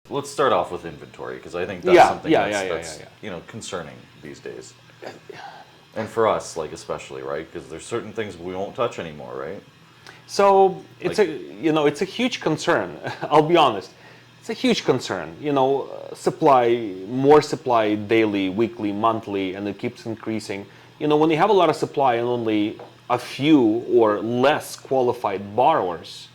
Let's start off with inventory, because I think that's something that's concerning these days. And for us, like especially, right? Because there's certain things we won't touch anymore, right? So it's it's a huge concern. I'll be honest, it's a huge concern. More supply daily, weekly, monthly, and it keeps increasing. When you have a lot of supply and only a few or less qualified borrowers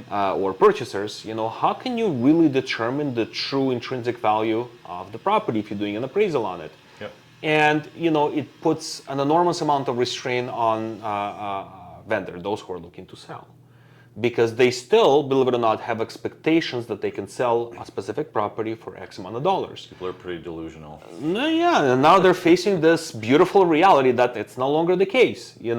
or purchasers, how can you really determine the true intrinsic value of the property if you're doing an appraisal on it? Yep. And it puts an enormous amount of restraint on vendor, those who are looking to sell, because they still, believe it or not, have expectations that they can sell a specific property for X amount of dollars. People are pretty delusional. Yeah, and now they're facing this beautiful reality that it's no longer the case. You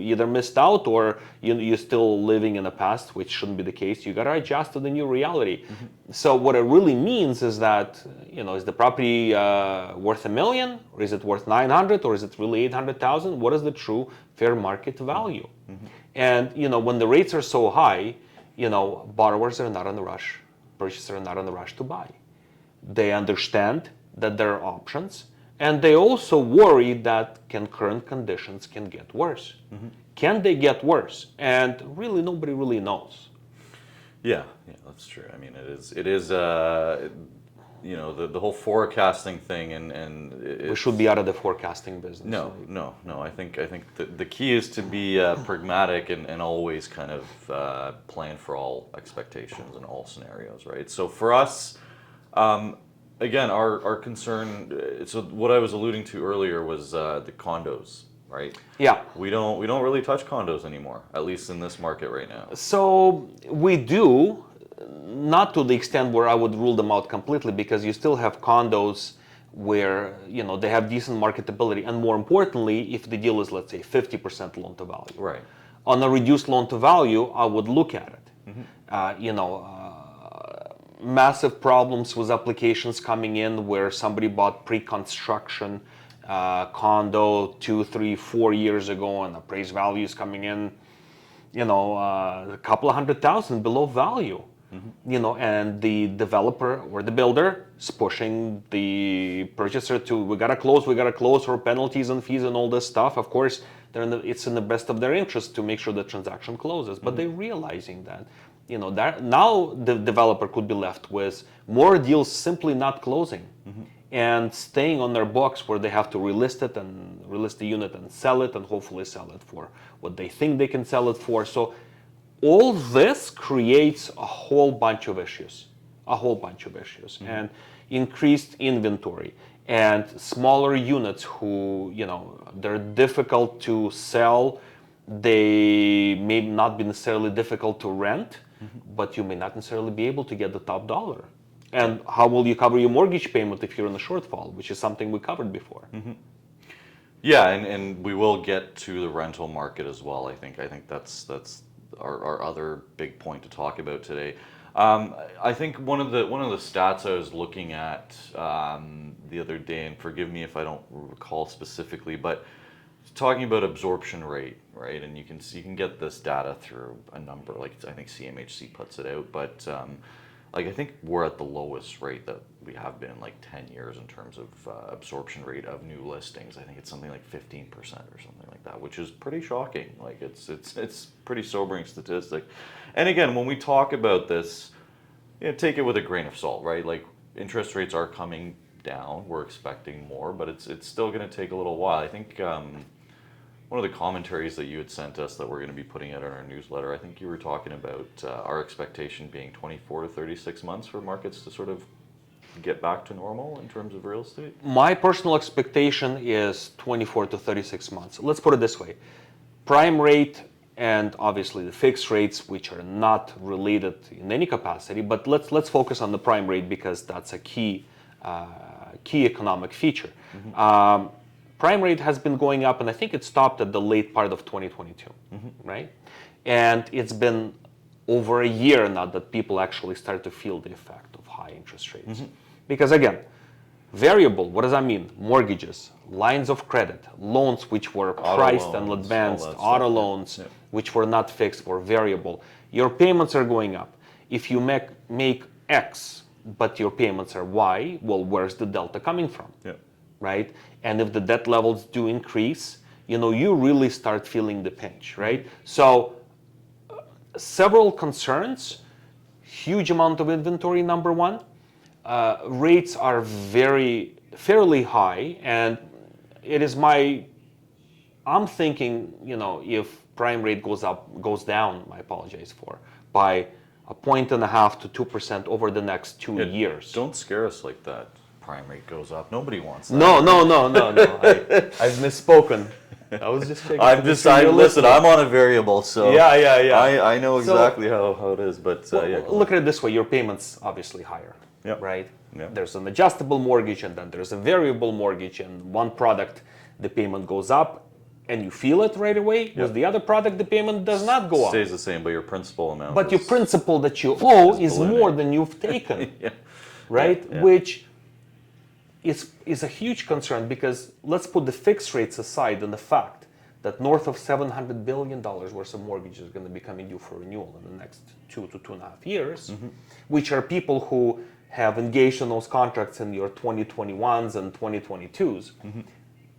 either missed out or you're still living in the past, which shouldn't be the case. You got to adjust to the new reality. So what it really means is that, is the property worth $1 million, or is it worth 900, or is it really 800,000? What is the true fair market value? And when the rates are so high, borrowers are not in a rush, purchasers are not in a rush to buy. They understand that there are options, and they also worry that current conditions can get worse. Can they get worse? And really, nobody really knows. Yeah, that's true. I mean, it is the whole forecasting thing, and we should be out of the forecasting business. No. I think the key is to be pragmatic and always kind of plan for all expectations and all scenarios, right? So for us, again, our concern. So what I was alluding to earlier was the condos, right? Yeah. We don't really touch condos anymore, at least in this market right now. So we do. Not to the extent where I would rule them out completely, because you still have condos where they have decent marketability, and more importantly, if the deal is, let's say, 50% loan to value. Right. On a reduced loan to value, I would look at it. Massive problems with applications coming in where somebody bought pre-construction condo 2, 3, 4 years ago, and appraised values coming in, a couple of $100,000 below value. And the developer or the builder is pushing the purchaser to, we gotta close for penalties and fees and all this stuff. Of course, it's in the best of their interest to make sure the transaction closes, but they're realizing that, that now the developer could be left with more deals simply not closing and staying on their books, where they have to relist the unit and sell it, and hopefully sell it for what they think they can sell it for. So all this creates a whole bunch of issues, and increased inventory, and smaller units who, they're difficult to sell. They may not be necessarily difficult to rent, but you may not necessarily be able to get the top dollar. And how will you cover your mortgage payment if you're in a shortfall, which is something we covered before? Yeah, and we will get to the rental market as well. I think that's our other big point to talk about today. I think one of the stats I was looking at the other day, and forgive me if I don't recall specifically, but talking about absorption rate, right? And you can get this data through a number, like I think CMHC puts it out, but I think we're at the lowest rate that we have been in like 10 years in terms of absorption rate of new listings. I think it's something like 15% or something like that, which is pretty shocking. Like it's pretty sobering statistic. And again, when we talk about this, take it with a grain of salt, right? Like interest rates are coming down. We're expecting more, but it's still going to take a little while. I think one of the commentaries that you had sent us that we're going to be putting out in our newsletter, I think you were talking about our expectation being 24 to 36 months for markets to sort of get back to normal in terms of real estate? My personal expectation is 24 to 36 months. Let's put it this way. Prime rate and obviously the fixed rates, which are not related in any capacity, but let's focus on the prime rate because that's a key economic feature. Prime rate has been going up, and I think it stopped at the late part of 2022, right? And it's been over a year now that people actually start to feel the effect of high interest rates. Because again, variable, what does that mean? Mortgages, lines of credit, loans which were priced and advanced, auto loans which were not fixed, were variable. Your payments are going up. If you make X but your payments are Y, well, where's the delta coming from? Yeah. Right? And if the debt levels do increase, you really start feeling the pinch, right? So several concerns, huge amount of inventory, number one. Rates are fairly high, and it is I'm thinking, if prime rate goes down, I apologize by 1.5 to 2% over the next 2 years. Don't scare us like that. Prime rate goes up. Nobody wants that. No. I've misspoken. I was just checking. Listen, I'm on a variable, so yeah. I know exactly how it is, but Look at it this way: your payments obviously higher, right? Yep. There's an adjustable mortgage, and then there's a variable mortgage, and one product the payment goes up, and you feel it right away. With the other product, the payment does not go up. Stays the same, but your principal amount. But your principal that you owe is more than you've taken, right? Yeah. Which is a huge concern, because let's put the fixed rates aside and the fact that north of $700 billion worth of mortgages is going to be coming due for renewal in the next 2 to 2.5 years, which are people who have engaged in those contracts in your 2021s and 2022s.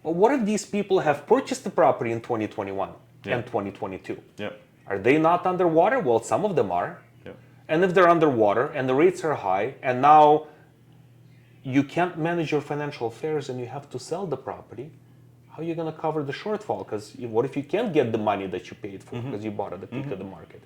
But what if these people have purchased the property in 2021 and 2022? Yeah. Are they not underwater? Well, some of them are. Yeah. And if they're underwater and the rates are high, and now you can't manage your financial affairs and you have to sell the property, how are you going to cover the shortfall? Because what if you can't get the money that you paid for because you bought at the peak of the market?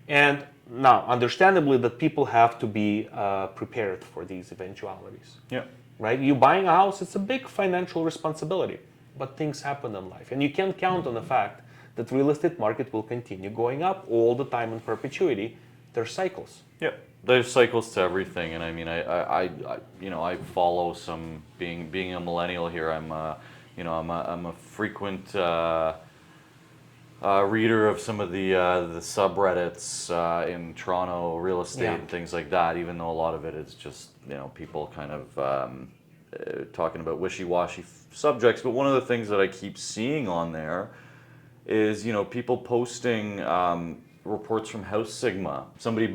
And now, understandably, that people have to be prepared for these eventualities. Yeah. Right? You buying a house, it's a big financial responsibility, but things happen in life, and you can't count on the fact that real estate market will continue going up all the time in perpetuity. There's cycles. Yeah, there's cycles to everything, and I mean, I follow some being a millennial here. I'm a frequent reader of some of the subreddits in Toronto real estate and things like that. Even though a lot of it is just people kind of talking about wishy-washy subjects, but one of the things that I keep seeing on there is people posting reports from House Sigma, somebody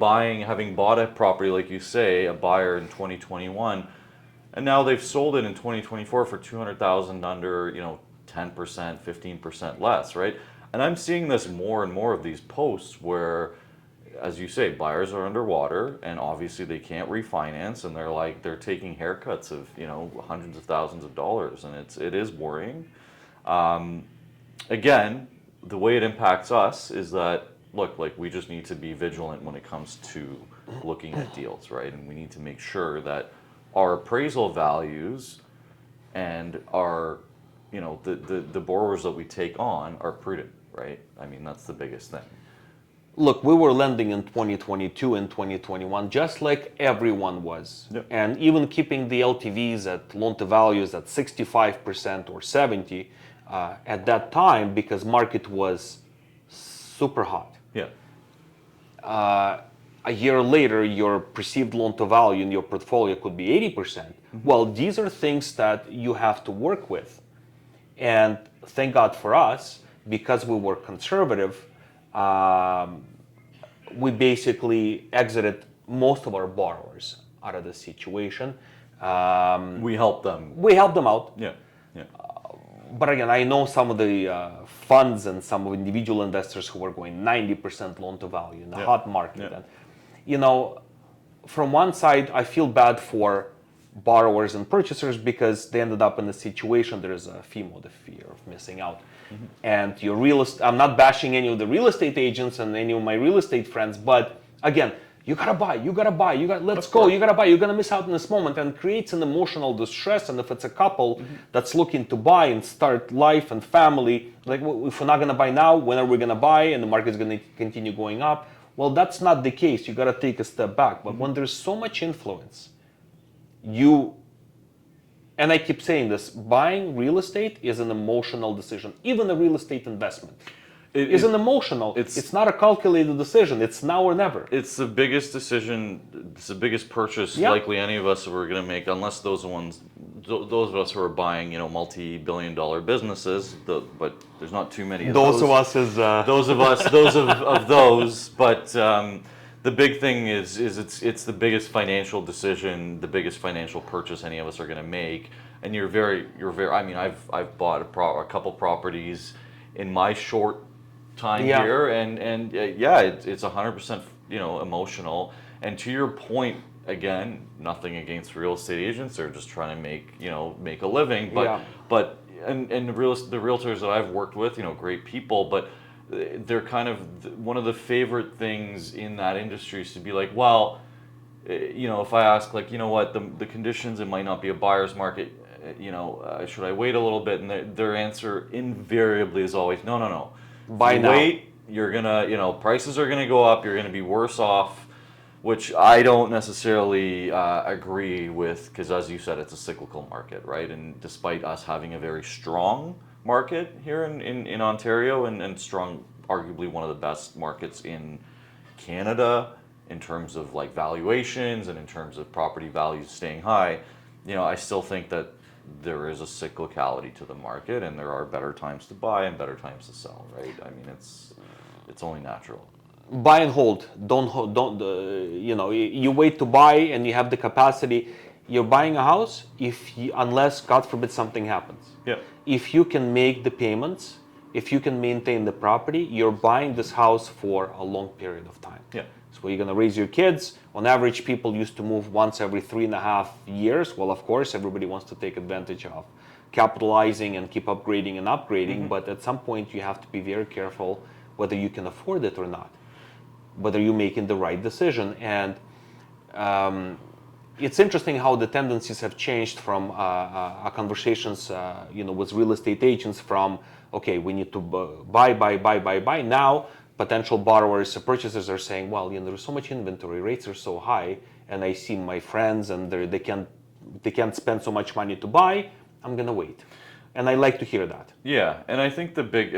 having bought a property, like you say, a buyer in 2021, and now they've sold it in 2024 for $200,000 under 10%, 15% less, right? And I'm seeing this more and more of these posts where, as you say, buyers are underwater and obviously they can't refinance, and they're taking haircuts of hundreds of thousands of dollars, and it is worrying. Again, the way it impacts us is that we just need to be vigilant when it comes to looking at deals, right? And we need to make sure that our appraisal values and our the borrowers that we take on are prudent, right? I mean, that's the biggest thing. Look, we were lending in 2022 and 2021 just like everyone was. Yep. And even keeping the LTVs at loan to values at 65% or 70 at that time, because market was super hot. Yeah. A year later, your perceived loan to value in your portfolio could be 80%. Well, these are things that you have to work with. And thank God for us, because we were conservative, we basically exited most of our borrowers out of the situation. We helped them. We helped them out. Yeah. Yeah. But again, I know some of the funds and some of individual investors who were going 90% loan to value in the hot market. Yeah. And, from one side, I feel bad for borrowers and purchasers because they ended up in a situation, there is a FOMO, the fear of missing out. And I'm not bashing any of the real estate agents and any of my real estate friends, but again, you gotta buy, let's go, you gotta buy, you're gonna miss out in this moment, and creates an emotional distress. And if it's a couple that's looking to buy and start life and family, like, if we're not gonna buy now, when are we gonna buy? And the market's gonna continue going up. Well, that's not the case. You gotta take a step back. But when there's so much influence, and I keep saying this, buying real estate is an emotional decision. Even a real estate investment is an emotional. It's not a calculated decision. It's now or never. It's the biggest decision. It's the biggest purchase likely any of us are going to make, unless those of us who are buying, multi-billion-dollar businesses. But there's not too many of those. Those of us as those of us, those of those. But the big thing is it's the biggest financial decision, the biggest financial purchase any of us are going to make, and you're very. I mean, I've bought a couple properties in my short time Yeah. here, and yeah, it's 100% emotional. And to your point, again, nothing against real estate agents; they're just trying to make a living. But Yeah. but and the realtors that I've worked with, great people, but they're kind of one of the favorite things in that industry is to be like, well, if I ask, like, what, the conditions, it might not be a buyer's market, should I wait a little bit? And their answer invariably is always, no, no, no. Buy If you now. wait, you're gonna, prices are gonna go up, you're gonna be worse off, which I don't necessarily agree with, because as you said, it's a cyclical market, right? And despite us having a very strong market here in Ontario, and strong, arguably one of the best markets in Canada in terms of like valuations and in terms of property values staying high, I still think that there is a cyclicality to the market, and there are better times to buy and better times to sell, right? I mean, it's only natural. Buy and hold. Don't you wait to buy and you have the capacity. You're buying a house unless God forbid something happens. Yeah. If you can make the payments, if you can maintain the property, you're buying this house for a long period of time. Yeah. So you're gonna raise your kids. On average, people used to move once every 3.5 years. Well, of course, everybody wants to take advantage of capitalizing and keep upgrading and upgrading. But at some point, you have to be very careful whether you can afford it or not, whether you're making the right decision. And it's interesting how the tendencies have changed from our conversations, with real estate agents from, okay, we need to buy. Now, potential borrowers, purchasers are saying, well, there's so much inventory, rates are so high, and I see my friends and they can't spend so much money to buy, I'm gonna wait. And I like to hear that. Yeah, and I think the big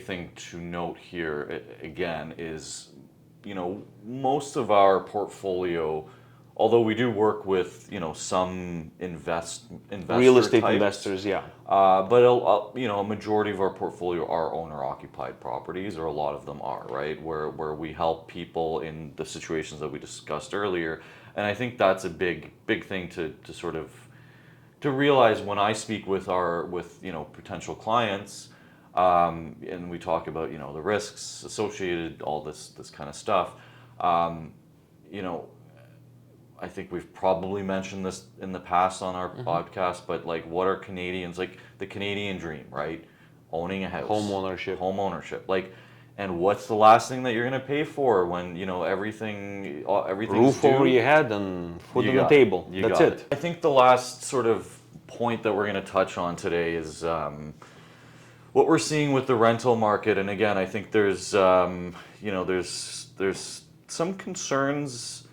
thing to note here again is, most of our portfolio, although we do work with, some investor Real estate types, investors, yeah. but a majority of our portfolio are owner-occupied properties, or a lot of them are, right? Where we help people in the situations that we discussed earlier, and I think that's a big thing to sort of to realize when I speak with potential clients, and we talk about the risks associated, all this kind of stuff. I think we've probably mentioned this in the past on our podcast, but like, what are Canadians, like the Canadian dream, right? Owning a house, home ownership, like. And what's the last thing that you're going to pay for when everything's Roof over your head and food on the table. That's it. I think the last sort of point that we're going to touch on today is what we're seeing with the rental market. And again, I think there's some concerns.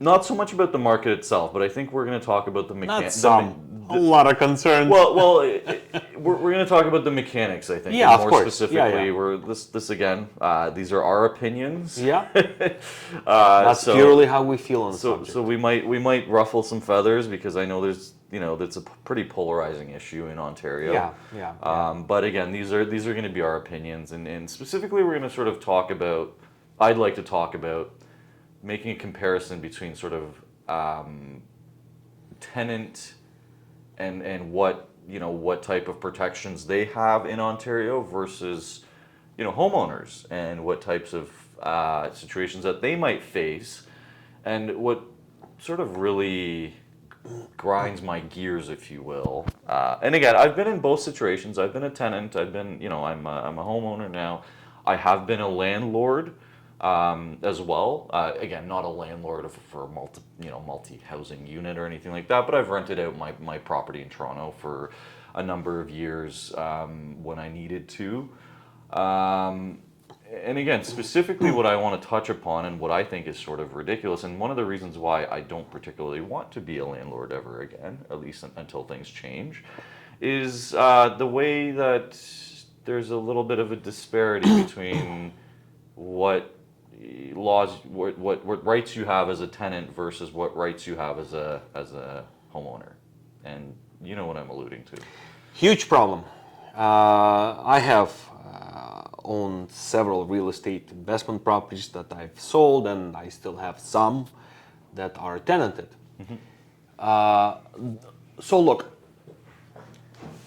Not so much about the market itself, but I think we're going to talk about the mechanics. A lot of concerns. Well, we're going to talk about the mechanics, I think. Yeah, and of more course. specifically, Yeah. this again. These are our opinions. Yeah. That's purely how we feel on the subject. So we might ruffle some feathers, because I know that's a pretty polarizing issue in Ontario. Yeah. But again, these are going to be our opinions, and specifically, we're going to sort of talk about. I'd like to talk about making a comparison between sort of tenant and what type of protections they have in Ontario versus homeowners, and what types of situations that they might face, and what sort of really grinds my gears, if you will. And again, I've been in both situations. I've been a tenant. I've been, I'm a homeowner now. I have been a landlord as well. Again, not a landlord for a multi-housing unit or anything like that, but I've rented out my property in Toronto for a number of years when I needed to. And again, specifically what I want to touch upon, and what I think is sort of ridiculous, and one of the reasons why I don't particularly want to be a landlord ever again, at least until things change, is the way that there's a little bit of a disparity between what laws, what rights you have as a tenant versus what rights you have as a homeowner. And you know what I'm alluding to. Huge problem. I have own several real estate investment properties that I've sold, and I still have some that are tenanted. So look,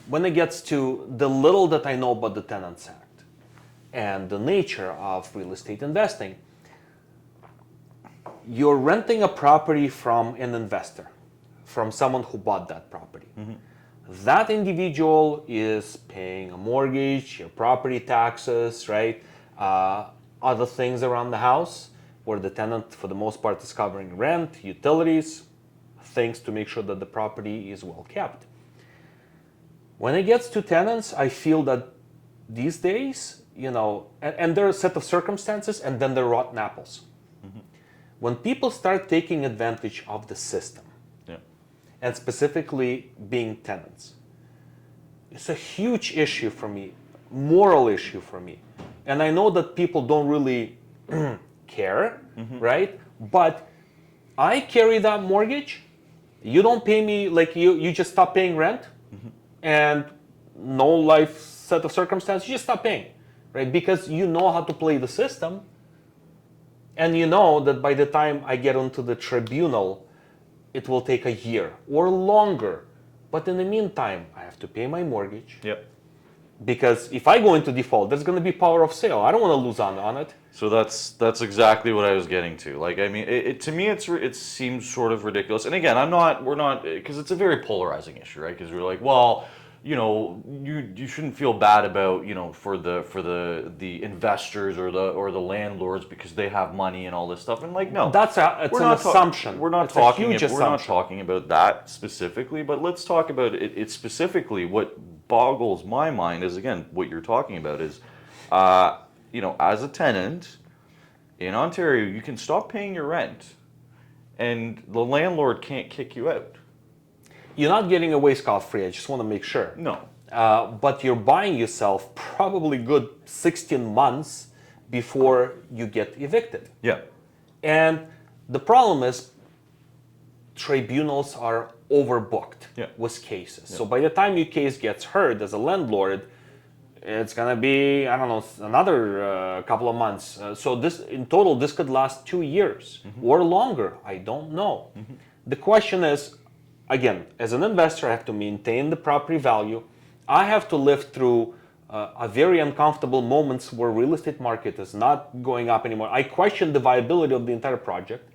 when it gets to the little that I know about the Tenants Act and the nature of real estate investing, you're renting a property from an investor, from someone who bought that property. That individual is paying a mortgage, your property taxes, right? Other things around the house, where the tenant, for the most part, is covering rent, utilities, things to make sure that the property is well kept. When it gets to tenants, I feel that these days, and there are a set of circumstances, and then there are rotten apples. When people start taking advantage of the system, and specifically being tenants, it's a huge issue for me, moral issue for me. And I know that people don't really care, right? But I carry that mortgage. You don't pay me, like you just stop paying rent, and no life set of circumstances, you just stop paying, right? Because you know how to play the system, and you know that by the time I get onto the tribunal, it will take a year or longer. But in the meantime, I have to pay my mortgage. Because if I go into default, there's going to be power of sale. I don't want to lose on it. So that's exactly what I was getting to. Like, I mean, to me, it seems sort of ridiculous. And again, we're not, because it's a very polarizing issue, right? Because we're like, well, you shouldn't feel bad about, for the investors or the landlords because they have money and all this stuff. And like, no, it's an assumption. We're not talking about that specifically, but let's talk about it specifically. What boggles my mind is, again, what you're talking about is, as a tenant in Ontario, you can stop paying your rent, and the landlord can't kick you out. You're not getting away scot-free, I just want to make sure. No. But you're buying yourself probably good 16 months before you get evicted. And the problem is tribunals are overbooked with cases. So by the time your case gets heard as a landlord, it's going to be, I don't know, another couple of months. So in total, this could last 2 years or longer. I don't know. The question is, again, as an investor, I have to maintain the property value. I have to live through a very uncomfortable moments where real estate market is not going up anymore. I question the viability of the entire project.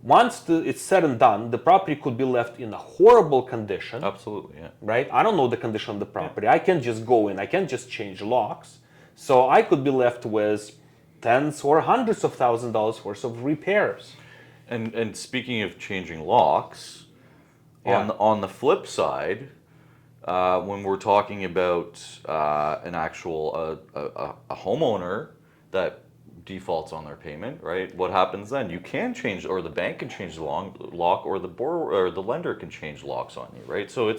Once it's said and done, the property could be left in a horrible condition. Absolutely, Right? I don't know the condition of the property. I can't just go in. I can't just change locks. So I could be left with tens or hundreds of $1,000s worth of repairs. And speaking of changing locks, on the flip side, when we're talking about an actual a homeowner that defaults on their payment, right? What happens then? You can change, or the bank can change the lock, or the borrower or the lender can change locks on you, right? So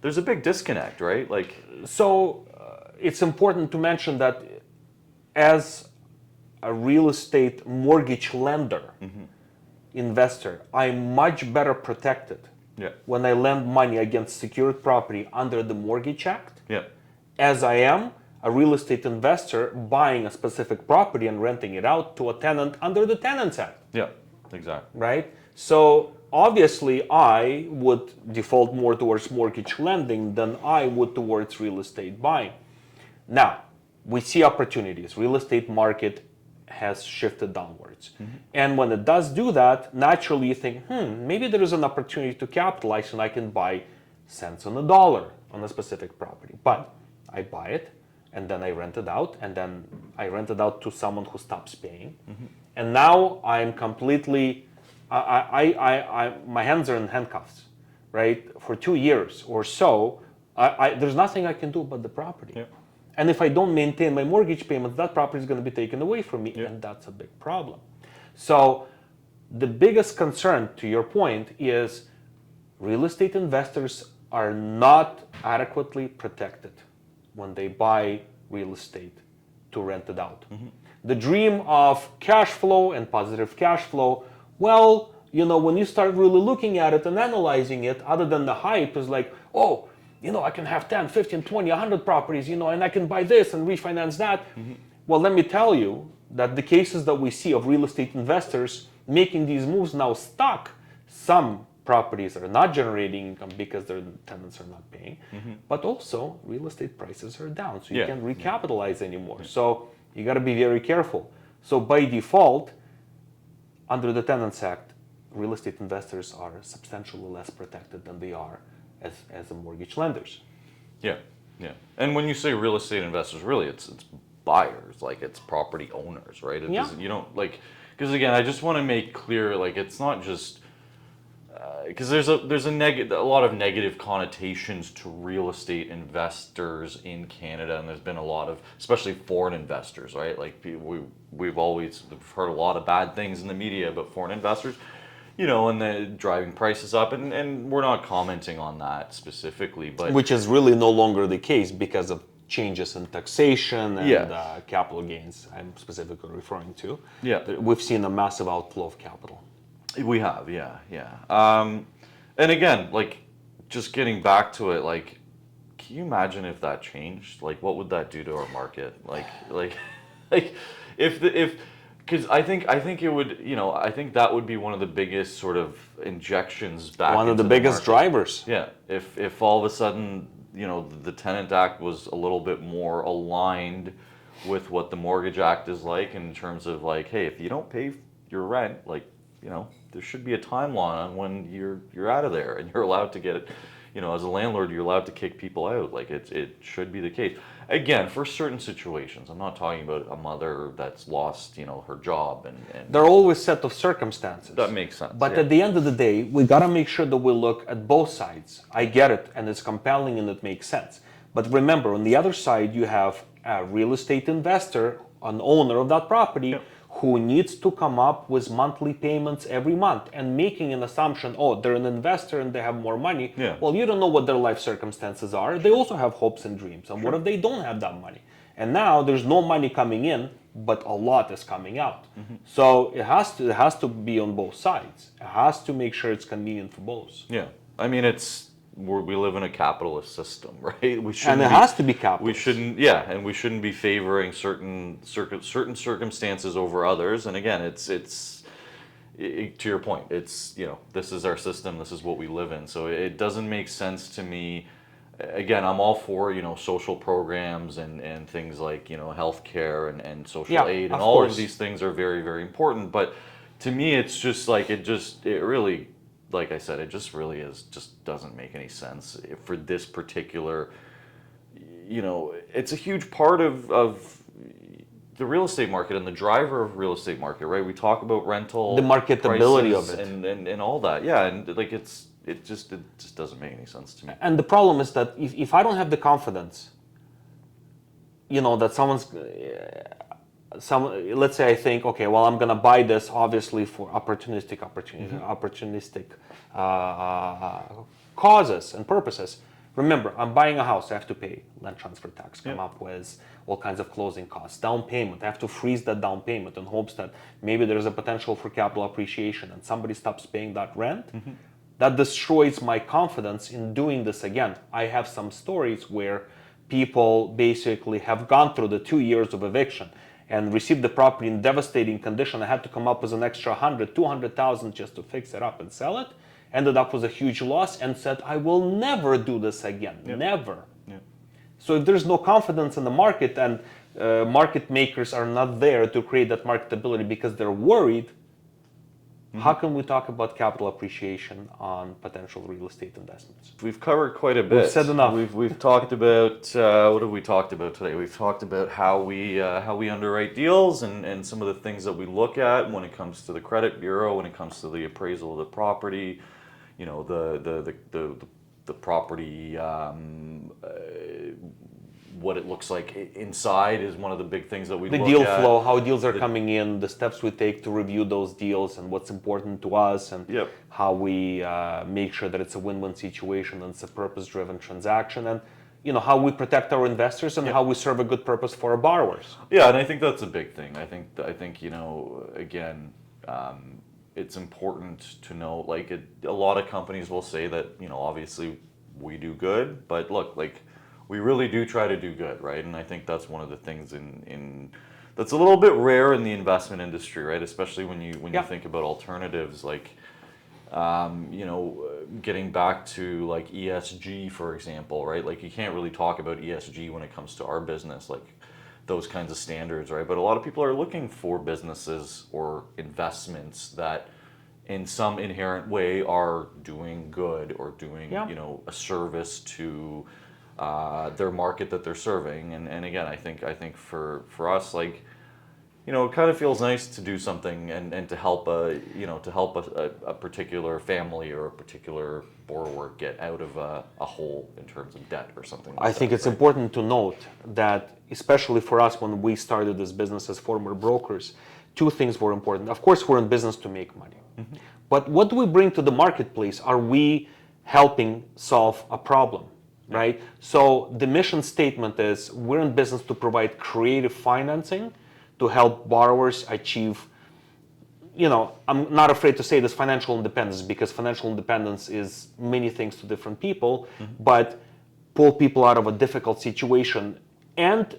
there's a big disconnect, right? Like, so it's important to mention that as a real estate mortgage lender, investor, I'm much better protected when I lend money against secured property under the Mortgage Act, as I am a real estate investor buying a specific property and renting it out to a tenant under the Tenants Act. Exactly. Right? So obviously I would default more towards mortgage lending than I would towards real estate buying. Now, we see opportunities. Real estate market has shifted downwards. And when it does do that, naturally you think, maybe there is an opportunity to capitalize and I can buy cents on the dollar on a specific property. But I buy it, and then I rent it out, and then I rent it out to someone who stops paying. And now I'm completely, my hands are in handcuffs, right? For 2 years or so, there's nothing I can do about the property. And if I don't maintain my mortgage payments, that property is going to be taken away from me, and that's a big problem. So the biggest concern, to your point, is real estate investors are not adequately protected when they buy real estate to rent it out. The dream of cash flow and positive cash flow, well, when you start really looking at it and analyzing it, other than the hype, is like, I can have 10, 15, 20, 100 properties, and I can buy this and refinance that. Well, let me tell you that the cases that we see of real estate investors making these moves now stuck. Some properties are not generating income because their tenants are not paying, but also real estate prices are down, so you Yeah. can't recapitalize anymore. So you got to be very careful. So by default, under the Tenants Act, real estate investors are substantially less protected than they are as the mortgage lenders. Yeah, yeah. And when you say real estate investors, really, it's buyers, like it's property owners, right? It Yeah. doesn't, you don't like, because again, I just want to make clear, like it's not just because there's a lot of negative connotations to real estate investors in Canada, and there's been a lot of, especially foreign investors, right? Like we've always heard a lot of bad things in the media about foreign investors, and the driving prices up, and we're not commenting on that specifically, but Which is really no longer the case because of changes in taxation and Yeah. capital gains, I'm specifically referring to. Yeah. We've seen a massive outflow of capital. We have, yeah, yeah. And again, like, just getting back to it, like, can you imagine if that changed? Like, what would that do to our market? Like, because I think it would, I think that would be one of the biggest sort of injections back One of into the biggest market. drivers. Yeah, if all of a sudden, the Tenant Act was a little bit more aligned with what the Mortgage Act is like in terms of like, hey, if you don't pay your rent, like, there should be a timeline on when you're out of there and you're allowed to get it. As a landlord, you're allowed to kick people out. Like it should be the case. Again, for certain situations, I'm not talking about a mother that's lost, her job and There are always set of circumstances. that makes sense. But yeah. at the end of the day, we gotta make sure that we look at both sides. I get it, and it's compelling and it makes sense. But remember, on the other side, you have a real estate investor, an owner of that property, Yep. who needs to come up with monthly payments every month and making an assumption, oh, they're an investor and they have more money. Yeah. Well, you don't know what their life circumstances are. They also have hopes and dreams. And what if they don't have that money? And now there's no money coming in, but a lot is coming out. So it has to be on both sides. It has to make sure it's convenient for both. Yeah, I mean we live in a capitalist system, right? We shouldn't. And it has to be capitalist. We shouldn't. Yeah, and we shouldn't be favoring certain circumstances over others. And again, to your point, it's this is our system. This is what we live in. So it doesn't make sense to me. Again, I'm all for social programs and things like healthcare and social Yeah, aid, and of all course. of these things are very, very important. But to me, it's just like it really, like I said, it just really just doesn't make any sense for this particular. It's a huge part of the real estate market and the driver of real estate market, right? We talk about rental, The marketability prices of it. and all that, yeah, and like it just doesn't make any sense to me. And the problem is that if I don't have the confidence, that let's say I think, okay, well, I'm gonna buy this obviously for opportunistic causes and purposes. Remember, I'm buying a house. I have to pay land transfer tax, come up with all kinds of closing costs, down payment. I have to freeze that down payment in hopes that maybe there's a potential for capital appreciation and somebody stops paying that rent. That destroys my confidence in doing this again. I have some stories where people basically have gone through the 2 years of eviction and received the property in devastating condition. I had to come up with an extra 200,000 just to fix it up and sell it. Ended up with a huge loss and said, I will never do this again, never. Yep. So if there's no confidence in the market and market makers are not there to create that marketability because they're worried, how can we talk about capital appreciation on potential real estate investments? We've covered quite a bit. We've said enough. We've talked about what have we talked about today? We've talked about how we underwrite deals and some of the things that we look at when it comes to the credit bureau, when it comes to the appraisal of the property, the property. What it looks like inside is one of the big things that we The look deal at. flow, how deals are coming in, the steps we take to review those deals and what's important to us, and Yep. how we make sure that it's a win-win situation and it's a purpose-driven transaction, and how we protect our investors and how we serve a good purpose for our borrowers. Yeah, and I think that's a big thing. I think again, it's important to know. Like a lot of companies will say that obviously we do good, but look, like we really do try to do good, right? And I think that's one of the things in that's a little bit rare in the investment industry, right? Especially when you Yeah. think about alternatives, like getting back to like ESG, for example, right? Like you can't really talk about ESG when it comes to our business, like those kinds of standards, right? But a lot of people are looking for businesses or investments that in some inherent way are doing good or doing, Yeah. a service to their market that they're serving. And again, I think for us, like, it kind of feels nice to do something and to help a particular family or a particular borrower get out of a hole in terms of debt or something like I that. think it's right? important to note that, especially for us when we started this business as former brokers, two things were important. Of course, we're in business to make money. But what do we bring to the marketplace? Are we helping solve a problem, right? So the mission statement is we're in business to provide creative financing to help borrowers achieve, I'm not afraid to say this, financial independence, because financial independence is many things to different people, but pull people out of a difficult situation and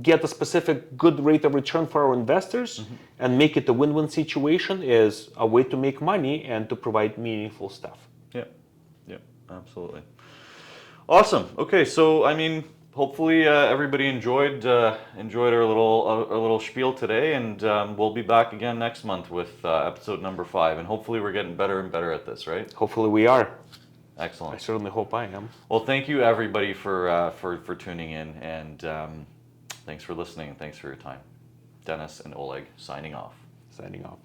get a specific good rate of return for our investors and make it a win-win situation is a way to make money and to provide meaningful stuff. Yeah, yeah, absolutely. Awesome. Okay, so I mean, hopefully everybody enjoyed our little spiel today, and we'll be back again next month with episode number 5, and hopefully we're getting better and better at this, right? Hopefully we are. I Excellent. certainly hope I am. Well, thank you everybody for tuning in, and thanks for listening, and thanks for your time. Denis and Oleg signing off. Signing off.